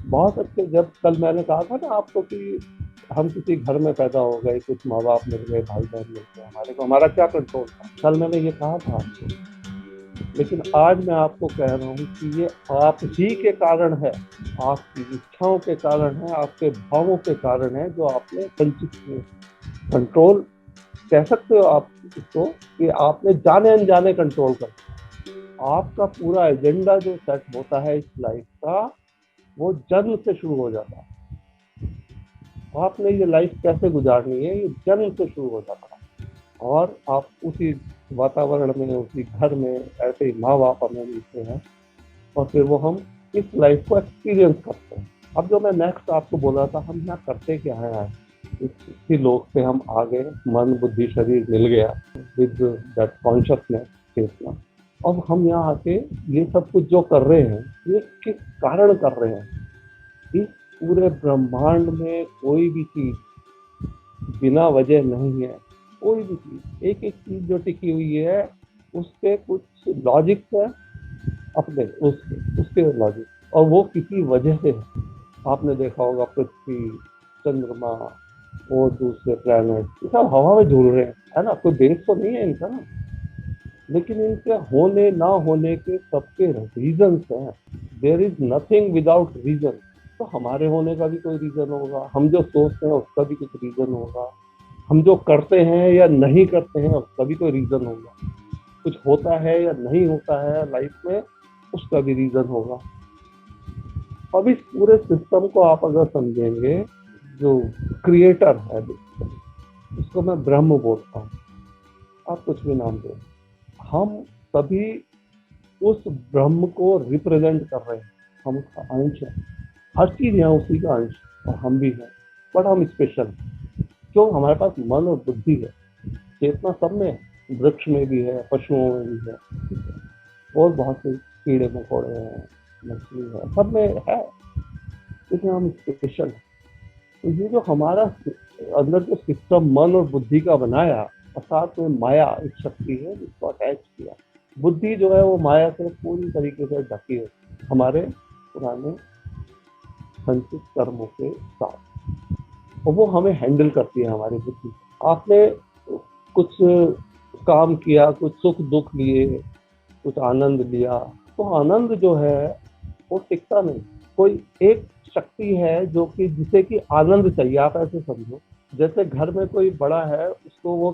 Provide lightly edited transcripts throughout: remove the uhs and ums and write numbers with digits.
बहुत अच्छे। जब कल मैंने कहा था ना आपको कि हम किसी घर में पैदा हो गए, कुछ माँ बाप मिल गए, भाई बहन मिल गए हमारे को, हमारा क्या कंट्रोल था, कल मैंने ये कहा था आपको। लेकिन आज मैं आपको कह रहा हूँ कि ये आप ही के कारण है, आपकी इच्छाओं के कारण है, आपके भावों के कारण है जो आपने संचित किए। कंट्रोल कह सकते हो आप इसको, कि आपने जाने अनजाने कंट्रोल कर दिया। आपका पूरा एजेंडा जो सेट होता है इस लाइफ का, वो जन्म से शुरू हो जाता है। आपने ये लाइफ कैसे गुजारनी है, ये जन्म से शुरू हो जाता है। और आप उसी वातावरण में, उसी घर में ऐसे ही माँ बाप हमें मिलते हैं, और फिर वो हम इस लाइफ को एक्सपीरियंस करते हैं। अब जो मैं नेक्स्ट आपको बोला था, हम यहाँ करते क्या है आज, इसी लोक से हम आ गए, मन बुद्धि शरीर मिल गया विद दैट कॉन्शियसनेस, चेतना। अब हम यहाँ आके ये सब कुछ जो कर रहे हैं, ये किस कारण कर रहे हैं। इस पूरे ब्रह्मांड में कोई भी चीज बिना वजह नहीं है। कोई भी चीज, एक एक चीज जो टिकी हुई है, उसके कुछ लॉजिक है, अपने उसके उसके लॉजिक, और वो किसी वजह से है। आपने देखा होगा पृथ्वी, चंद्रमा और दूसरे प्लैनेट, ये सब हवा में झूल रहे हैं, है ना, कोई बेस तो नहीं है इनका ना। लेकिन इनके होने ना होने के सबके रीजन हैं। There is nothing without reason. तो हमारे होने का भी कोई रीजन होगा, हम जो सोचते हैं उसका भी कुछ रीजन होगा, हम जो करते हैं या नहीं करते हैं उसका भी कोई रीजन होगा, कुछ होता है या नहीं होता है लाइफ में उसका भी रीजन होगा। अब इस पूरे सिस्टम को आप अगर समझेंगे, जो क्रिएटर है उसको मैं ब्रह्म बोलता हूँ, आप कुछ भी नाम दो, हम सभी उस ब्रह्म को रिप्रेजेंट कर रहे हैं। हम उसका अंश है, हर चीज यहाँ उसी का अंश, और हम भी हैं। बट हम स्पेशल क्यों, हमारे पास मन और बुद्धि है, चेतना सब में है, वृक्ष में भी है, पशुओं में भी है, और बहुत से कीड़े मकोड़े हैं, मछली है, सब में है। लेकिन हम स्पेशल है। तो ये जो हमारा अंदर जो सिस्टम मन और बुद्धि का बनाया, और साथ में माया एक शक्ति है जिसको अटैच किया। बुद्धि जो है वो माया से पूरी तरीके से ढकी है, हमारे पुराने संचित कर्मों के साथ, और वो हमें हैंडल करती है, हमारी बुद्धि। आपने कुछ काम किया, कुछ सुख दुख लिए, कुछ आनंद लिया, तो आनंद जो है वो टिकता नहीं। कोई एक शक्ति है जो कि जिसे कि आनंद चाहिए, आप ऐसे समझो। जैसे घर में कोई बड़ा है, उसको वो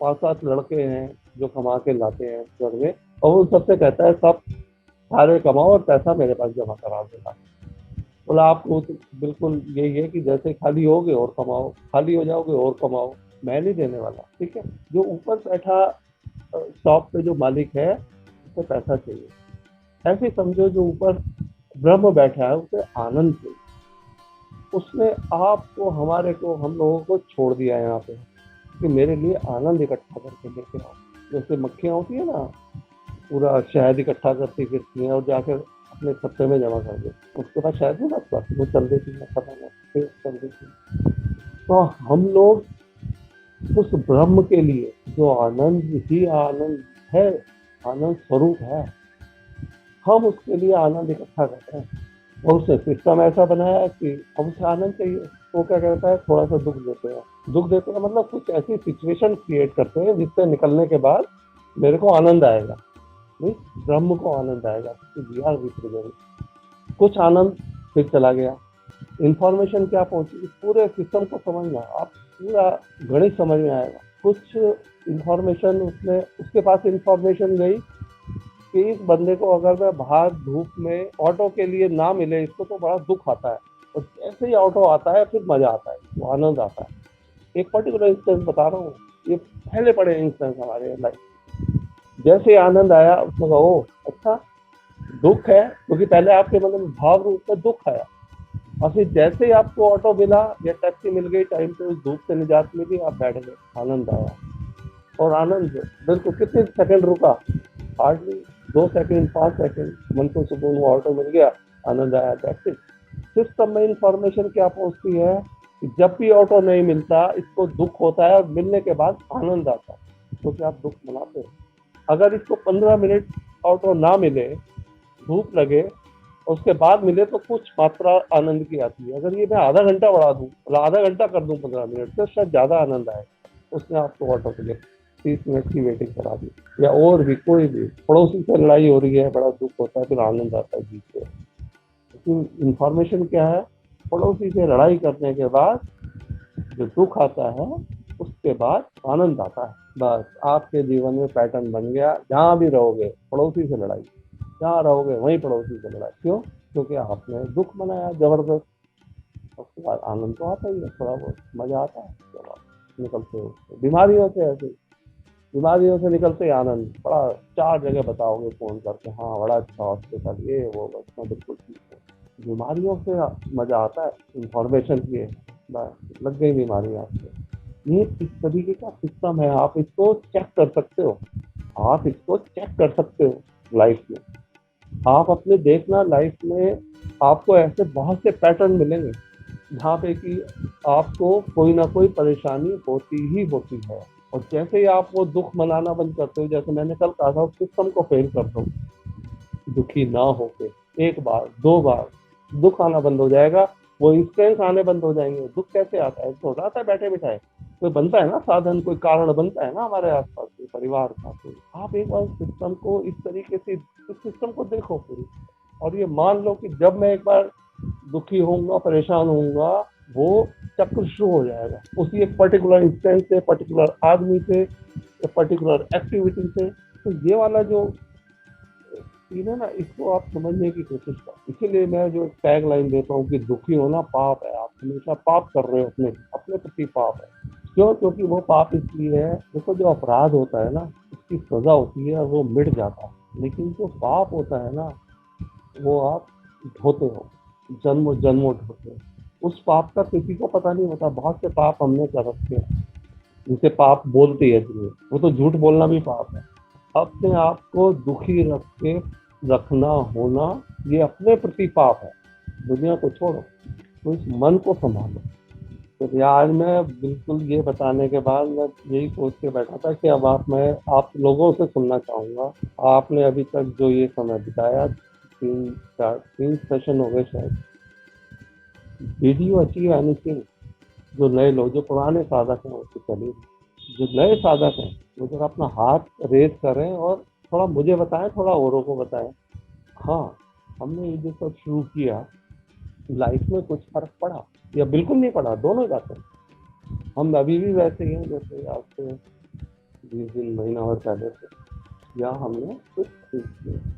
5-7 लड़के हैं जो कमा के लाते हैं घर में, और वो सबसे कहता है सब सारे कमाओ और पैसा मेरे पास जमा करा देगा। बोला आपको तो बिल्कुल यही है कि जैसे खाली होगे और कमाओ, खाली हो जाओगे और कमाओ, मैं नहीं देने वाला, ठीक है। जो ऊपर बैठा शॉप पे जो मालिक है, उसे पैसा चाहिए। ऐसे समझो जो ऊपर ब्रह्म बैठा है उसे आनंद चाहिए। उसने आपको, हमारे को, हम लोगों को छोड़ दिया है यहाँ पे कि मेरे लिए आनंद इकट्ठा करके लेके आओ। जैसे मक्खियाँ होती है ना, पूरा शहद इकट्ठा करती फिरती हैं और जाकर अपने छत्ते में जमा कर देती, उसके बाद शहद नहीं बचता, वो चल देती है, खत्म है, फिर चल देती है। तो हम लोग उस ब्रह्म के लिए, जो आनंद ही आनंद है, आनंद स्वरूप है, हम उसके लिए आनंद इकट्ठा करते हैं। और उसने सिस्टम ऐसा बनाया कि अब उसे आनंद चाहिए, तो क्या करता है, थोड़ा सा दुख देते हैं। दुख देते हैं मतलब कुछ ऐसी सिचुएशन क्रिएट करते हैं जिससे निकलने के बाद मेरे को आनंद आएगा, नहीं, ब्रह्म को आनंद आएगा, वी आर रिप्रेजेंट। कुछ आनंद फिर चला गया। इंफॉर्मेशन क्या पहुंची, इस पूरे सिस्टम को समझना, आप पूरा गणित समझ में आएगा। कुछ इंफॉर्मेशन, उसने, उसके पास इंफॉर्मेशन गई कि इस बंदे को अगर मैं बाहर धूप में ऑटो के लिए ना मिले, इसको तो बड़ा दुख आता है, और जैसे ही ऑटो आता है फिर मजा आता है, वो आनंद आता है। एक पर्टिकुलर इंस्टेंस बता रहा हूँ, ये पहले पड़े इंस्टेंस हमारे लाइफ। जैसे आनंद आया उसने कहा ओ अच्छा, दुख है क्योंकि पहले आपके मन में भाव रूप में दुख आया, और फिर जैसे ही आपको ऑटो मिला या टैक्सी मिल गई, टाइम पे उस धूप से निजात मिली, आप बैठ गए, आनंद आया। और आनंद बिल्कुल कितने सेकंड रुका, हार्डली 2 सेकंड, 5 सेकंड, मन को सुकून हुआ, ऑटो मिल गया, आनंद आया, दैट्स इट। सिस्टम में इंफॉर्मेशन क्या पहुंचती है कि जब भी ऑटो नहीं मिलता इसको दुख होता है, और मिलने के बाद आनंद आता है, तो क्या आप दुख मनाते हो। अगर इसको 15 मिनट ऑटो ना मिले, धूप लगे उसके बाद मिले तो कुछ मात्रा आनंद की आती है। अगर ये मैं आधा घंटा बढ़ा दूं, मतलब आधा घंटा कर दूं 15 मिनट, तो शायद ज्यादा आनंद आए। उसने आपको ऑटो के लिए 30 मिनट की वेटिंग करा दी, या और भी कोई भी पड़ोसी से लड़ाई हो रही है, बड़ा दुख होता है, फिर आनंद आता है जीत के। लेकिन इंफॉर्मेशन क्या है, पड़ोसी से लड़ाई करने के बाद जो दुख आता है, उसके बाद आनंद आता है। बस आपके जीवन में पैटर्न बन गया, जहाँ भी रहोगे पड़ोसी से लड़ाई, जहाँ रहोगे वहीं पड़ोसी से लड़ाई। क्यों? क्योंकि आपने दुख मनाया जबरदस्त। उसके बाद आनंद तो आता ही है, थोड़ा बहुत मजा आता है। जब आप निकलते हो बीमारियों से, ऐसे बीमारियों से निकलते ही आनंद, बड़ा 4 जगह बताओगे फोन करके, हाँ बड़ा अच्छा हॉस्पिटल, ये वो, बस मैं बिल्कुल ठीक हूँ। बीमारियों से मजा आता है, इंफॉर्मेशन की, बस लग गई बीमारी आपको। ये इस तरीके का सिस्टम है, आप इसको चेक कर सकते हो। आप इसको चेक कर सकते हो लाइफ में। आप अपने देखना लाइफ में आपको ऐसे बहुत से पैटर्न मिलेंगे जहाँ पे कि आपको कोई ना कोई परेशानी होती ही होती है। और जैसे ही आप वो दुख मनाना बंद करते हो, जैसे मैंने कल कहा था, उस सिस्टम को फेल कर दो, दुखी ना होके एक बार 2 बार दुख आना बंद हो जाएगा। वो इंस्टेंस आने बंद हो जाएंगे। दुख कैसे आता है? तो आता है बैठे बिठाए, कोई बनता है ना साधन, कोई कारण बनता है ना हमारे आसपास, कोई परिवार का। तो आप एक बार सिस्टम को इस तरीके से, इस सिस्टम को देखो पूरी, और ये मान लो कि जब मैं एक बार दुखी होऊंगा, परेशान होऊंगा, वो चक्र शुरू हो जाएगा उसी एक पर्टिकुलर इंस्टेंस से, पर्टिकुलर आदमी से, पर्टिकुलर एक्टिविटी से। तो ये वाला जो सीन है ना, इसको आप समझने की कोशिश करो। इसीलिए मैं जो टैग लाइन देता हूँ कि दुखी होना पाप है, आप हमेशा पाप कर रहे हो, अपने अपने प्रति पाप है। क्यों? क्योंकि वो पाप इसलिए है, देखो जो अपराध होता है ना, उसकी सजा होती है और वो मिट जाता है। लेकिन जो पाप होता है ना, वो आप ढोते हो, जन्मों जन्मों ढोते हो। उस पाप का किसी को पता नहीं होता। बहुत से पाप हमने कर रखे हैं, जिसे पाप बोलते हैं दुनिया, वो तो झूठ बोलना भी पाप है। अपने आप को दुखी रख के रखना होना, ये अपने प्रति पाप है। दुनिया को छोड़ो, तो इस मन को संभालो। तो आज मैं बिल्कुल ये बताने के बाद मैं यही सोच के बैठा था कि अब आप लोगों से सुनना चाहूंगा। आपने अभी तक जो ये समय बिताया, 3 सेशन हो गए शायद, डिड यू अचीव एनीथिंग? जो नए लोग, जो पुराने साधक हैं, वो तो चलिए, जो नए साधक हैं वो जरा अपना हाथ रेज करें और थोड़ा मुझे बताएं, थोड़ा औरों को बताएं। हाँ, हमने ये जो सब शुरू किया, लाइफ में कुछ फर्क पड़ा या बिल्कुल नहीं पड़ा? दोनों बातें। हम अभी भी वैसे ही हैं जैसे आज से 20 दिन, महीना और पहले से, या हमने कुछ ठीक किया?